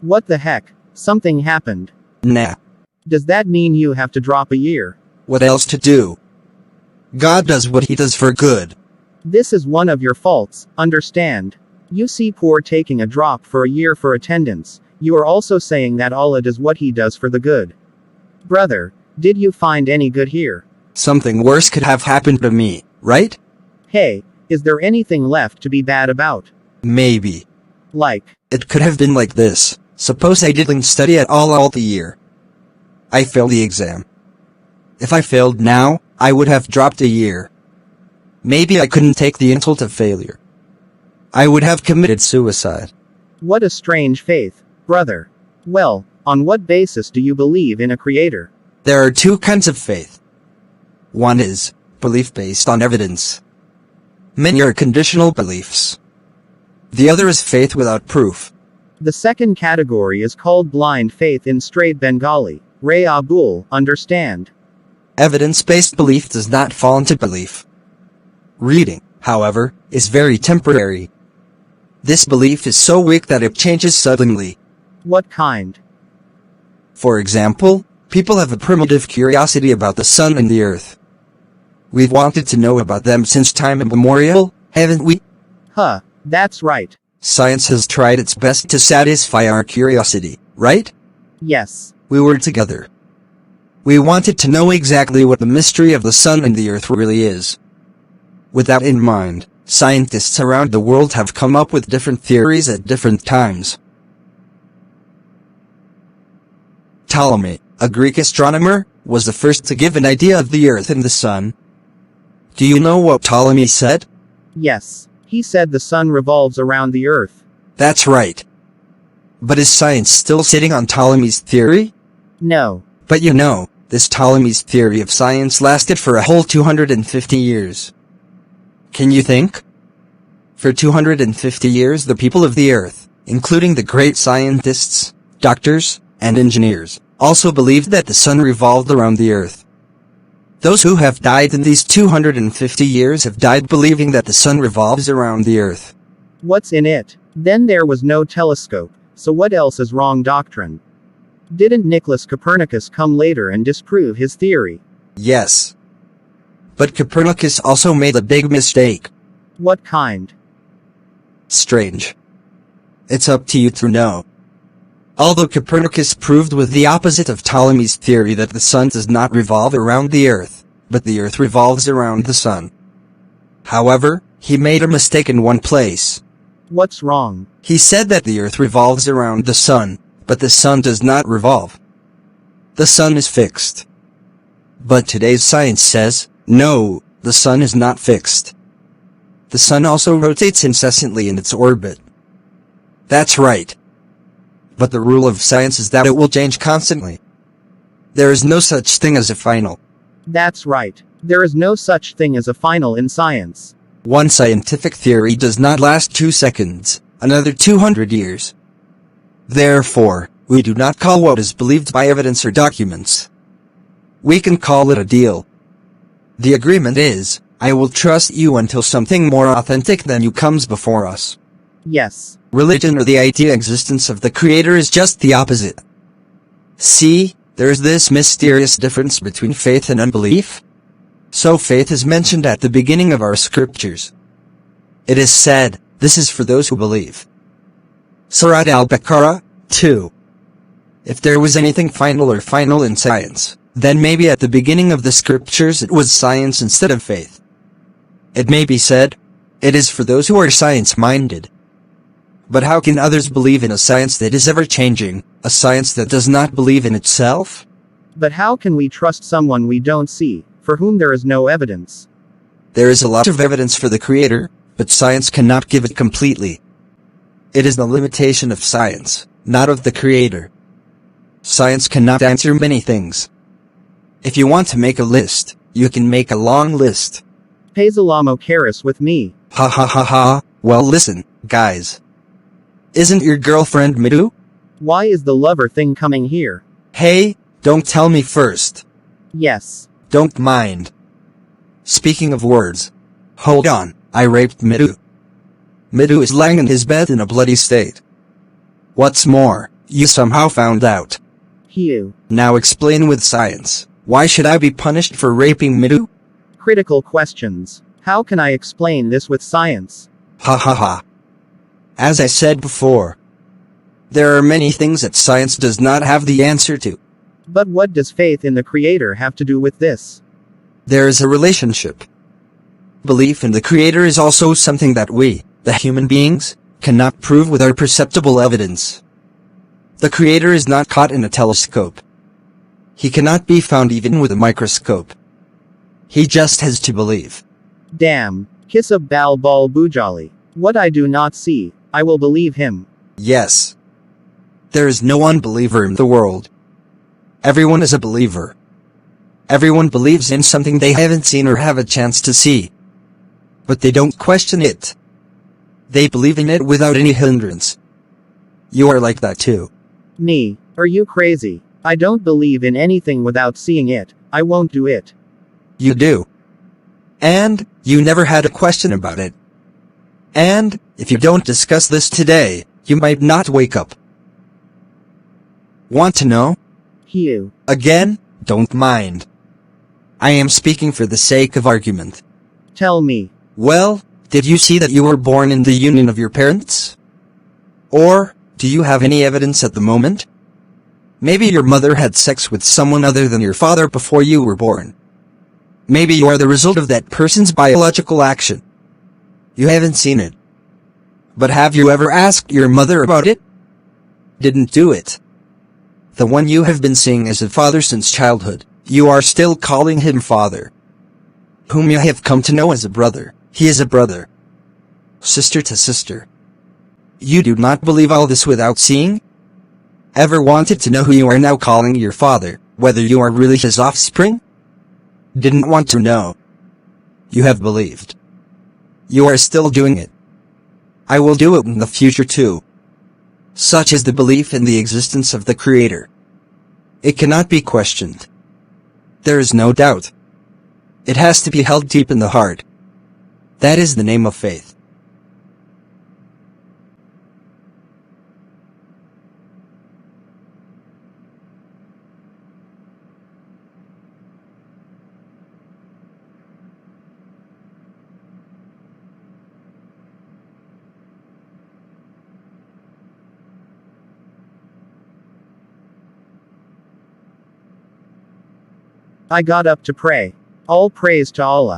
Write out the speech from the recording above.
What the heck? Something happened. Nah. Does that mean you have to drop a year? What else to do? God does what he does for good. This is one of your faults, understand? You see poor taking a drop for a year for attendance. You are also saying that Allah does what he does for the good. Brother, did you find any good here? Something worse could have happened to me, right? Hey, is there anything left to be bad about? Maybe. Like? It could have been like this. Suppose I didn't study at all the year. I failed the exam. If I failed now, I would have dropped a year. Maybe I couldn't take the insult of failure. I would have committed suicide. What a strange faith, brother. Well, on what basis do you believe in a creator? There are two kinds of faith. One is belief based on evidence. Many are conditional beliefs. The other is faith without proof. The second category is called blind faith in straight Bengali. Ray Abdul, understand? Evidence-based belief does not fall into belief. Reading, however, is very temporary. This belief is so weak that it changes suddenly. What kind? For example, people have a primitive curiosity about the sun and the earth. We've wanted to know about them since time immemorial, haven't we? Huh, that's right. Science has tried its best to satisfy our curiosity, right? Yes. We were together. We wanted to know exactly what the mystery of the sun and the earth really is. With that in mind, scientists around the world have come up with different theories at different times. Ptolemy, a Greek astronomer, was the first to give an idea of the earth and the sun. Do you know what Ptolemy said? Yes. He said the sun revolves around the earth. That's right. But is science still sitting on Ptolemy's theory? No. But you know, this Ptolemy's theory of science lasted for a whole 250 years. Can you think? For 250 years the people of the earth, including the great scientists, doctors, and engineers, also believed that the sun revolved around the earth. Those who have died in these 250 years have died believing that the sun revolves around the earth. What's in it? Then there was no telescope, so what else is wrong doctrine? Didn't Nicholas Copernicus come later and disprove his theory? Yes. But Copernicus also made a big mistake. What kind? Strange. It's up to you to know. Although Copernicus proved with the opposite of Ptolemy's theory that the sun does not revolve around the earth, but the earth revolves around the sun. However, he made a mistake in one place. What's wrong? He said that the earth revolves around the sun, but the sun does not revolve. The sun is fixed. But today's science says, no, the sun is not fixed. The sun also rotates incessantly in its orbit. That's right. But the rule of science is that it will change constantly. There is no such thing as a final. That's right. There is no such thing as a final in science. One scientific theory does not last 2 seconds, another 200 years. Therefore, we do not call what is believed by evidence or documents. We can call it a deal. The agreement is, I will trust you until something more authentic than you comes before us. Yes. Religion or the idea existence of the Creator is just the opposite. See, there is this mysterious difference between faith and unbelief. So faith is mentioned at the beginning of our scriptures. It is said, this is for those who believe. Surah Al-Baqarah, 2. If there was anything final in science, then maybe at the beginning of the scriptures it was science instead of faith. It may be said, it is for those who are science-minded. But how can others believe in a science that is ever-changing, a science that does not believe in itself? But how can we trust someone we don't see, for whom there is no evidence? There is a lot of evidence for the Creator, but science cannot give it completely. It is the limitation of science, not of the Creator. Science cannot answer many things. If you want to make a list, you can make a long list. Paisalamo Karis with me. Ha ha ha ha, well listen, guys. Isn't your girlfriend Midhu? Why is the lover thing coming here? Hey, don't tell me first. Yes. Don't mind. Speaking of words. Hold on, I raped Midhu. Midhu is lying in his bed in a bloody state. What's more, You somehow found out. You. Now explain with science. Why should I be punished for raping Midhu? Critical questions. How can I explain this with science? Ha ha ha. As I said before, there are many things that science does not have the answer to. But what does faith in the Creator have to do with this? There is a relationship. Belief in the Creator is also something that we, the human beings, cannot prove with our perceptible evidence. The Creator is not caught in a telescope. He cannot be found even with a microscope. He just has to believe. Damn. Kisab bal bal bujali. What I do not see, I will believe him. Yes. There is no unbeliever in the world. Everyone is a believer. Everyone believes in something they haven't seen or have a chance to see. But they don't question it. They believe in it without any hindrance. You are like that too. Nee, are you crazy? I don't believe in anything without seeing it. I won't do it. You do. And you never had a question about it. And if you don't discuss this today, you might not wake up. Want to know? You. Again, don't mind. I am speaking for the sake of argument. Tell me. Well, did you see that you were born in the union of your parents? Or, do you have any evidence at the moment? Maybe your mother had sex with someone other than your father before you were born. Maybe you are the result of that person's biological action. You haven't seen it. But have you ever asked your mother about it? Didn't do it. The one you have been seeing as a father since childhood, you are still calling him father. Whom you have come to know as a brother, he is a brother. Sister to sister. You do not believe all this without seeing? Ever wanted to know who you are now calling your father, whether you are really his offspring? Didn't want to know. You have believed. You are still doing it. I will do it in the future too. Such is the belief in the existence of the Creator. It cannot be questioned. There is no doubt. It has to be held deep in the heart. That is the name of faith. I got up to pray. All praise to Allah.